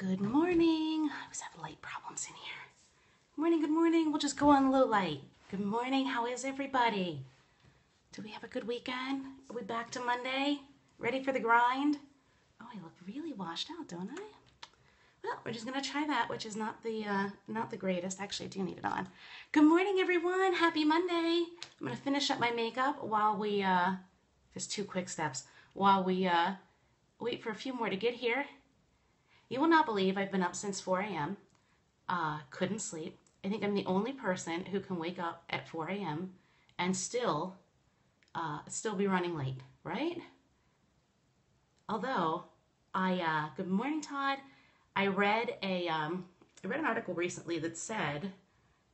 Good morning. I always have light problems in here. Good morning. We'll just go on low light. Good morning. How is everybody? Do we have a good weekend? Are we back to Monday? Ready for the grind? Oh, I look really washed out, don't I? Well, we're just gonna try that, which is not the greatest. Actually, I do need it on. Good morning, everyone. Happy Monday. I'm gonna finish up my makeup while we just 2 quick steps while we wait for a few more to get here. You will not believe I've been up since 4 a.m. Couldn't sleep. I think I'm the only person who can wake up at 4 a.m. and still be running late, right? Although good morning, Todd. I read an article recently that said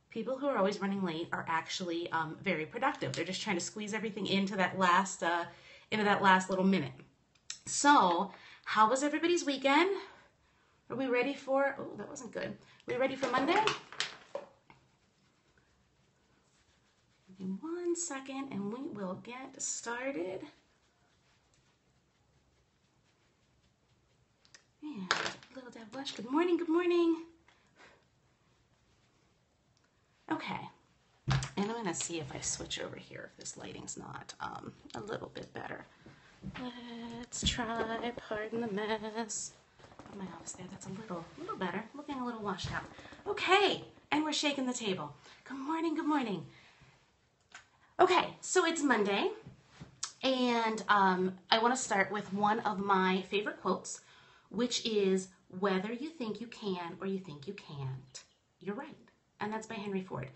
people who are always running late are actually very productive. They're just trying to squeeze everything into that last little minute. So, how was everybody's weekend? Are we ready for, oh, that wasn't good. Are we ready for Monday? Give me 1 second and we will get started. And little Deb Blush, good morning, good morning. Okay, and I'm gonna see if I switch over here, if this lighting's not a little bit better. Let's try, pardon the mess. My office there, that's a little better, looking a little washed out. Okay, and we're shaking the table. Good morning, good morning. Okay, so it's Monday, and I want to start with one of my favorite quotes, which is, whether you think you can or you think you can't, you're right. And that's by Henry Ford.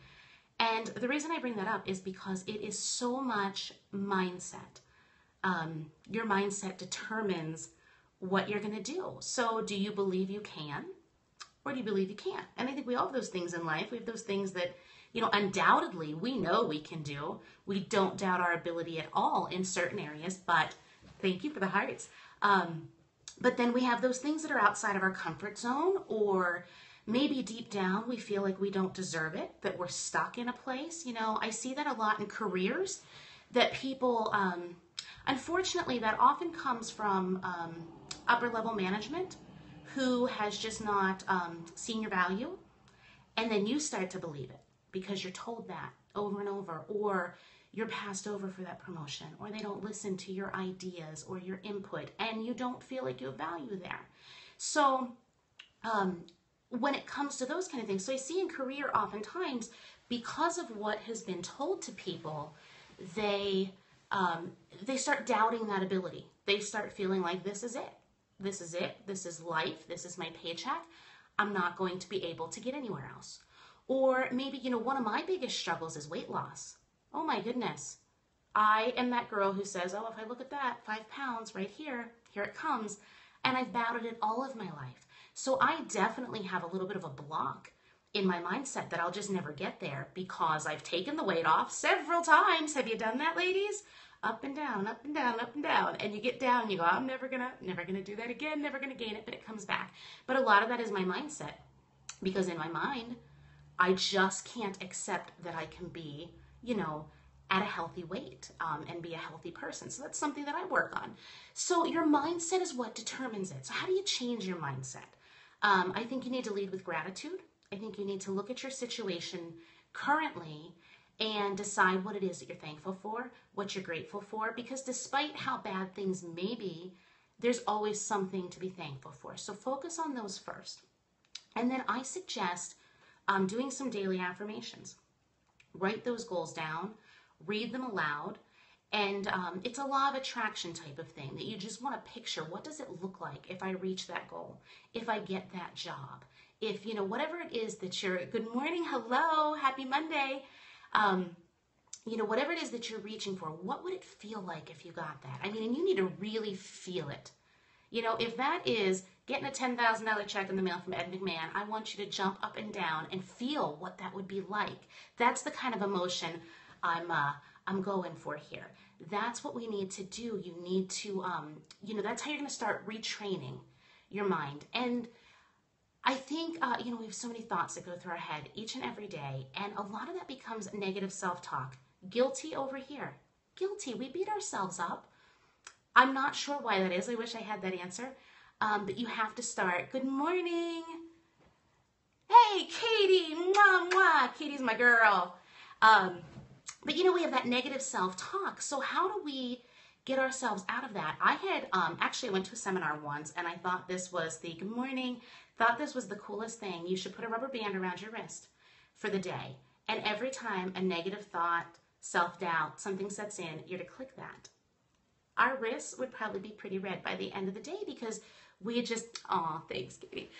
And the reason I bring that up is because it is so much mindset. Your mindset determines what you're going to do. So do you believe you can, or do you believe you can't? And I think we all have those things in life. We have those things that, undoubtedly we know we can do. We don't doubt our ability at all in certain areas, but thank you for the hearts. But then we have those things that are outside of our comfort zone, or maybe deep down we feel like we don't deserve it, that we're stuck in a place. I see that a lot in careers, that people, unfortunately, that often comes from upper level management who has just not seen your value, and then you start to believe it because you're told that over and over, or you're passed over for that promotion, or they don't listen to your ideas or your input, and you don't feel like you have value there. So when it comes to those kind of things, so I see in career oftentimes, because of what has been told to people, they start doubting that ability. They start feeling like, this is it. This is it. This is life. This is my paycheck. I'm not going to be able to get anywhere else. Or maybe, one of my biggest struggles is weight loss. Oh my goodness. I am that girl who says, oh, if I look at that, 5 pounds right here it comes. And I've battled it all of my life. So I definitely have a little bit of a block in my mindset that I'll just never get there because I've taken the weight off several times. Have you done that, ladies? Up and down, up and down, up and down. And you get down and you go, I'm never gonna do that again, never gonna gain it, but it comes back. But a lot of that is my mindset, because in my mind, I just can't accept that I can be, at a healthy weight and be a healthy person. So that's something that I work on. So your mindset is what determines it. So how do you change your mindset? I think you need to lead with gratitude. I think you need to look at your situation currently and decide what it is that you're thankful for, what you're grateful for, because despite how bad things may be, there's always something to be thankful for. So focus on those first. And then I suggest doing some daily affirmations. Write those goals down, read them aloud, and it's a law of attraction type of thing that you just want to picture, what does it look like if I reach that goal, if I get that job, if, whatever it is that you're, good morning, hello, happy Monday, whatever it is that you're reaching for, what would it feel like if you got that? I mean, and you need to really feel it. If that is getting a $10,000 check in the mail from Ed McMahon, I want you to jump up and down and feel what that would be like. That's the kind of emotion I'm going for here. That's what we need to do. You need to, that's how you're going to start retraining your mind. And I think, we have so many thoughts that go through our head each and every day, and a lot of that becomes negative self-talk. Guilty over here. Guilty. We beat ourselves up. I'm not sure why that is. I wish I had that answer. But you have to start. Good morning. Hey, Katie. Mwah, mwah. Katie's my girl. But we have that negative self-talk. So how do we get ourselves out of that? I had, actually I went to a seminar once and I thought this was good morning, thought this was the coolest thing. You should put a rubber band around your wrist for the day. And every time a negative thought, self-doubt, something sets in, you're to click that. Our wrists would probably be pretty red by the end of the day because we just, thanks, Katie.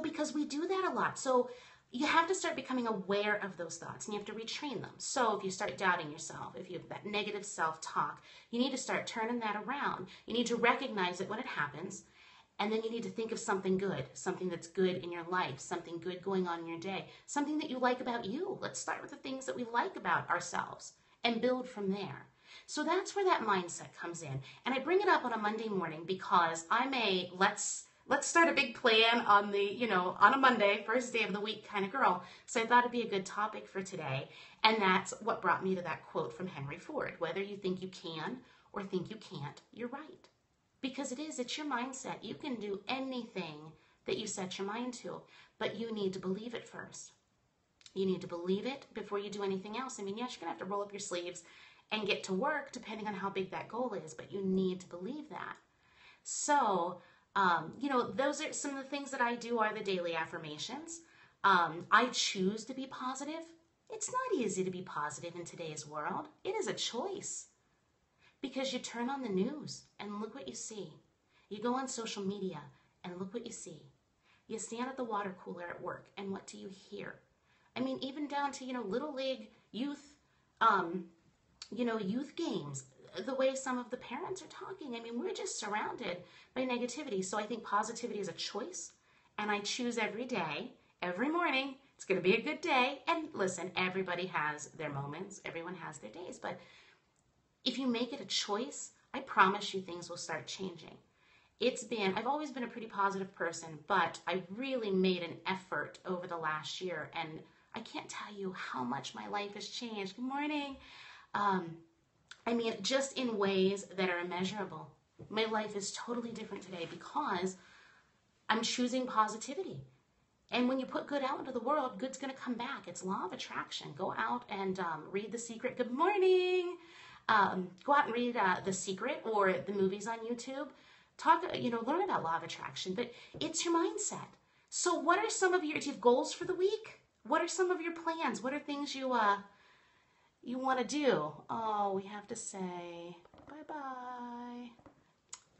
Because we do that a lot. So you have to start becoming aware of those thoughts and you have to retrain them. So if you start doubting yourself, if you have that negative self-talk, you need to start turning that around. You need to recognize it when it happens. And then you need to think of something good, something that's good in your life, something good going on in your day, something that you like about you. Let's start with the things that we like about ourselves and build from there. So that's where that mindset comes in. And I bring it up on a Monday morning because I'm a let's start a big plan on on a Monday, first day of the week kind of girl. So I thought it'd be a good topic for today. And that's what brought me to that quote from Henry Ford. Whether you think you can or think you can't, you're right. Because it's your mindset. You can do anything that you set your mind to, but you need to believe it first. You need to believe it before you do anything else. I mean, yes, you're going to have to roll up your sleeves and get to work depending on how big that goal is, but you need to believe that. So, those are some of the things that I do are the daily affirmations. I choose to be positive. It's not easy to be positive in today's world. It is a choice. Because you turn on the news and look what you see. You go on social media and look what you see. You stand at the water cooler at work and what do you hear? I mean, even down to, Little League youth, youth games, the way some of the parents are talking. I mean, we're just surrounded by negativity. So I think positivity is a choice. And I choose every day, every morning, it's going to be a good day. And listen, everybody has their moments. Everyone has their days. But if you make it a choice, I promise you things will start changing. I've always been a pretty positive person, but I really made an effort over the last year, and I can't tell you how much my life has changed. Good morning. Just in ways that are immeasurable. My life is totally different today because I'm choosing positivity. And when you put good out into the world, good's going to come back. It's law of attraction. Go out and read The Secret. Good morning. Go out and read The Secret or the movies on YouTube. Learn about law of attraction, but it's your mindset. So what are some of do you have goals for the week? What are some of your plans? What are things you want to do? Oh, we have to say bye-bye.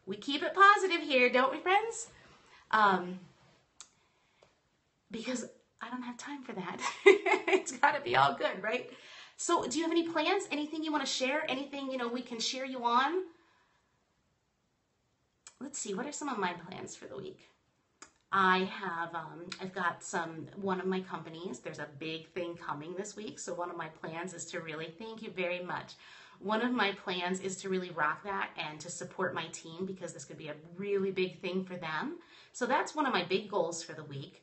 We keep it positive here, don't we, friends? Because I don't have time for that. It's got to be all good, right? So do you have any plans? Anything you want to share? Anything, we can cheer you on? Let's see. What are some of my plans for the week? I've got one of my companies, there's a big thing coming this week. So one of my plans is to really, thank you very much. One of my plans is to really rock that and to support my team because this could be a really big thing for them. So that's one of my big goals for the week.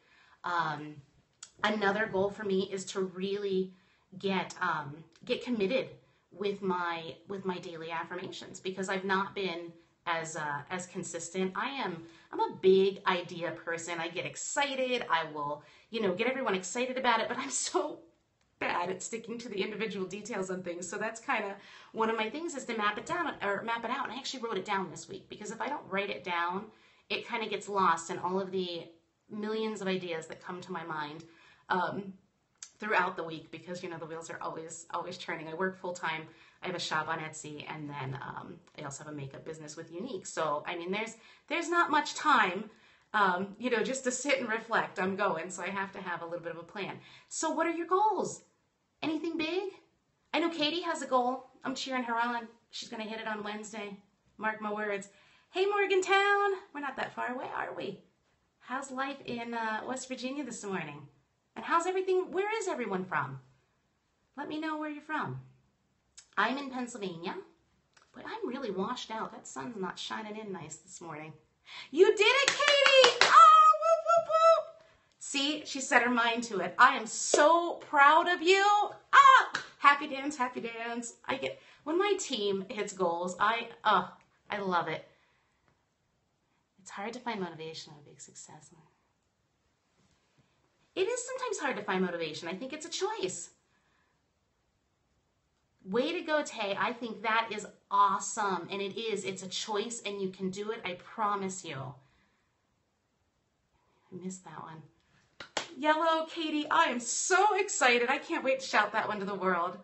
Another goal for me is to really get committed with my daily affirmations because I've not been as consistent. I'm a big idea person. I get excited. I will, get everyone excited about it, but I'm so bad at sticking to the individual details on things. So that's kind of one of my things is to map it out. And I actually wrote it down this week because if I don't write it down, it kind of gets lost in all of the millions of ideas that come to my mind throughout the week because, the wheels are always turning. I work full time. I have a shop on Etsy, and then I also have a makeup business with Unique. So, there's not much time, just to sit and reflect. I'm going, so I have to have a little bit of a plan. So what are your goals? Anything big? I know Katie has a goal. I'm cheering her on. She's going to hit it on Wednesday. Mark my words. Hey, Morgantown. We're not that far away, are we? How's life in West Virginia this morning? And how's everything? Where is everyone from? Let me know where you're from. I'm in Pennsylvania, but I'm really washed out. That sun's not shining in nice this morning. You did it, Katie! Oh, whoop, whoop, whoop. See, she set her mind to it. I am so proud of you. Happy dance, happy dance. When my team hits goals, I love it. It's hard to find motivation with a big success. It is sometimes hard to find motivation. I think it's a choice. Way to go, Tay. I think that is awesome. And it is. It's a choice and you can do it. I promise you. I missed that one. Yellow, Katie, I am so excited. I can't wait to shout that one to the world.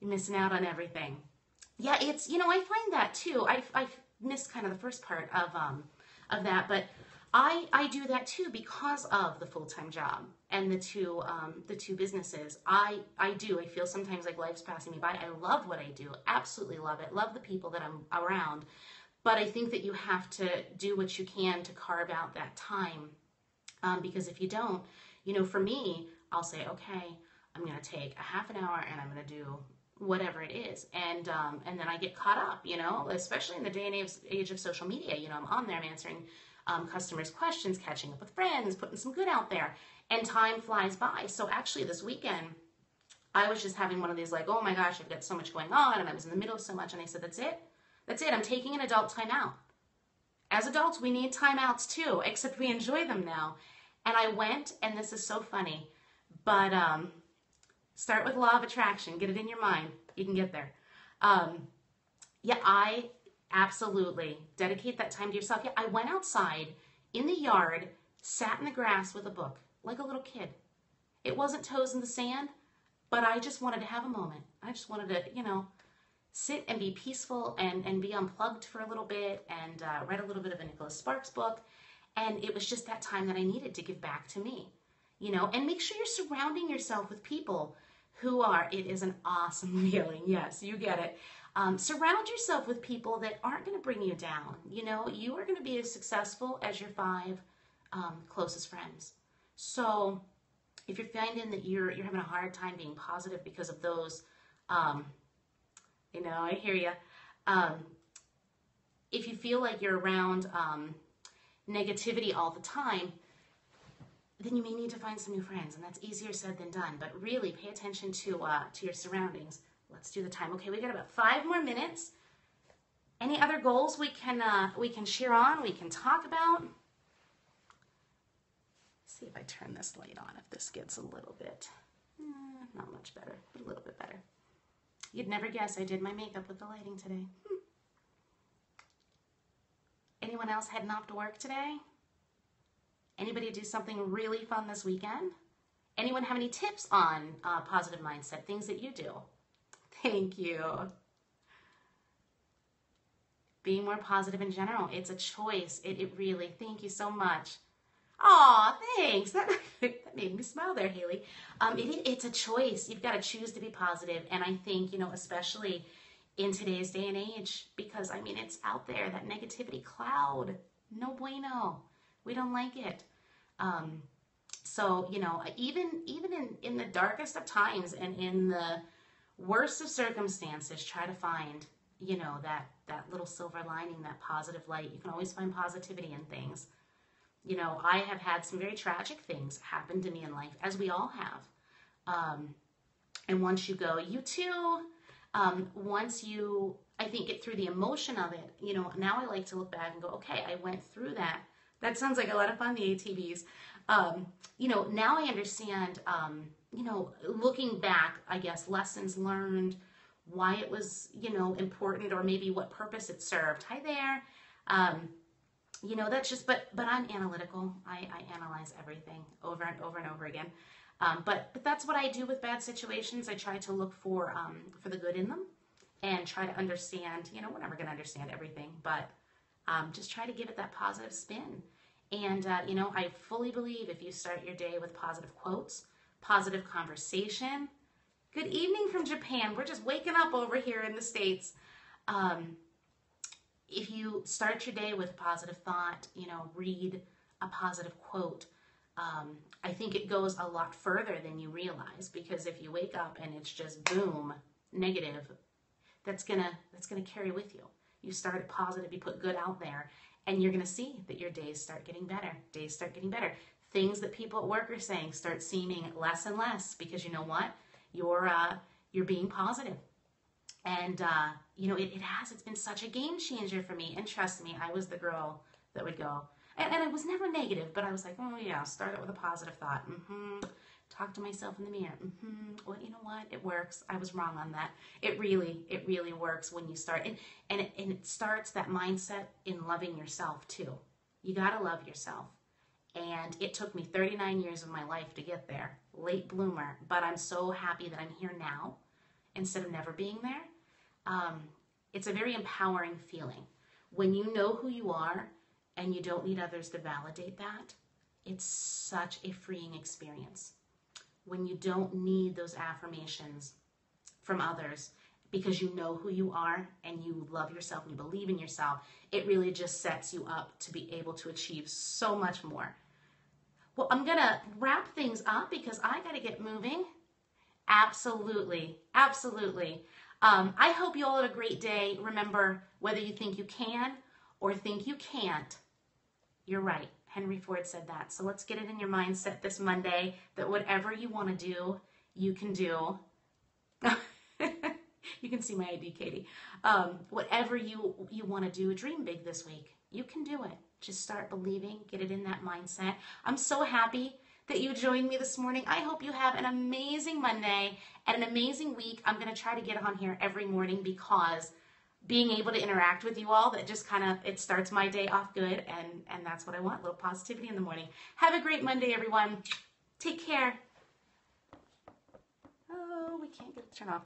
You're missing out on everything. Yeah, it's, you know, I find that too. I missed kind of the first part of that, but I do that too because of the full-time job and the two businesses. I feel sometimes like life's passing me by. I love what I do. Absolutely love it. Love the people that I'm around. But I think that you have to do what you can to carve out that time. Because if you don't, you know, for me, I'll say, okay, I'm going to take a half an hour and I'm going to do whatever it is. And then I get caught up, you know, especially in the day and age of social media. You know, I'm on there, I'm answering customers' questions, catching up with friends, putting some good out there, and time flies by. So actually this weekend, I was just having one of these like, oh my gosh, I've got so much going on, and I was in the middle of so much, and I said, that's it. That's it. I'm taking an adult timeout. As adults, we need timeouts too, except we enjoy them now. And I went, and this is so funny, but start with law of attraction. Get it in your mind. You can get there. Yeah, I absolutely dedicate that time to yourself. Yeah, I went outside in the yard, sat in the grass with a book, like a little kid. It wasn't toes in the sand, but I just wanted to have a moment. I just wanted to, you know, sit and be peaceful and be unplugged for a little bit and read a little bit of a Nicholas Sparks book. And it was just that time that I needed to give back to me, you know, and make sure you're surrounding yourself with people who are, it is an awesome feeling. Yes, you get it. Surround yourself with people that aren't going to bring you down. You know, you are going to be as successful as your 5 closest friends. So if you're finding that you're having a hard time being positive because of those, you know, I hear you. If you feel like you're around negativity all the time, then you may need to find some new friends, and that's easier said than done. But really, pay attention to your surroundings. Let's do the time. Okay, we got about 5 more minutes. Any other goals we can share on? We can talk about. See if I turn this light on. If this gets a little bit, not much better, but a little bit better. You'd never guess I did my makeup with the lighting today. Anyone else heading off to work today? Anybody do something really fun this weekend? Anyone have any tips on positive mindset, things that you do? Thank you. Being more positive in general, it's a choice. It really, thank you so much. Aw, thanks. That made me smile there, Haley. It's a choice. You've got to choose to be positive. And I think, you know, especially in today's day and age, because, I mean, it's out there, that negativity cloud. No bueno. We don't like it. So, you know, even in the darkest of times and in the worst of circumstances, try to find, you know, that little silver lining, that positive light. You can always find positivity in things. You know, I have had some very tragic things happen to me in life, as we all have. And once you go, you too, once you, I think, get through the emotion of it, you know, now I like to look back and go, okay, I went through that. That sounds like a lot of fun, the ATVs. You know, now I understand, you know, looking back, I guess, lessons learned, why it was, you know, important, or maybe what purpose it served. Hi there. You know, that's just, but I'm analytical. I analyze everything over and over and over again. But that's what I do with bad situations. I try to look for the good in them and try to understand, you know, we're never going to understand everything, but just try to give it that positive spin. And, you know, I fully believe if you start your day with positive quotes, positive conversation. Good evening from Japan. We're just waking up over here in the States. If you start your day with positive thought, you know, read a positive quote, I think it goes a lot further than you realize, because if you wake up and it's just boom, negative, that's gonna carry with you. You start it positive, you put good out there, and you're gonna see that your days start getting better. Days start getting better. Things that people at work are saying start seeming less and less, because you know what? You're being positive. And, you know, it's been such a game changer for me. And trust me, I was the girl that would go, and it was never negative, but I was like, oh yeah, start it with a positive thought. Talk to myself in the mirror. Well, you know what? It works. I was wrong on that. It really works when you start. And it starts that mindset in loving yourself too. You got to love yourself. And it took me 39 years of my life to get there. Late bloomer. But I'm so happy that I'm here now instead of never being there. It's a very empowering feeling. When you know who you are and you don't need others to validate that, it's such a freeing experience. When you don't need those affirmations from others because you know who you are and you love yourself and you believe in yourself, it really just sets you up to be able to achieve so much more. Well, I'm going to wrap things up because I got to get moving. Absolutely. I hope you all have a great day. Remember, whether you think you can or think you can't, you're right. Henry Ford said that. So let's get it in your mindset this Monday that whatever you want to do, you can do. You can see my ID, Katie. Whatever you want to do, dream big this week. You can do it. Just start believing, get it in that mindset. I'm so happy that you joined me this morning. I hope you have an amazing Monday and an amazing week. I'm going to try to get on here every morning because being able to interact with you all, that just kind of, it starts my day off good, and that's what I want, a little positivity in the morning. Have a great Monday, everyone. Take care. Oh, we can't get it to turn off.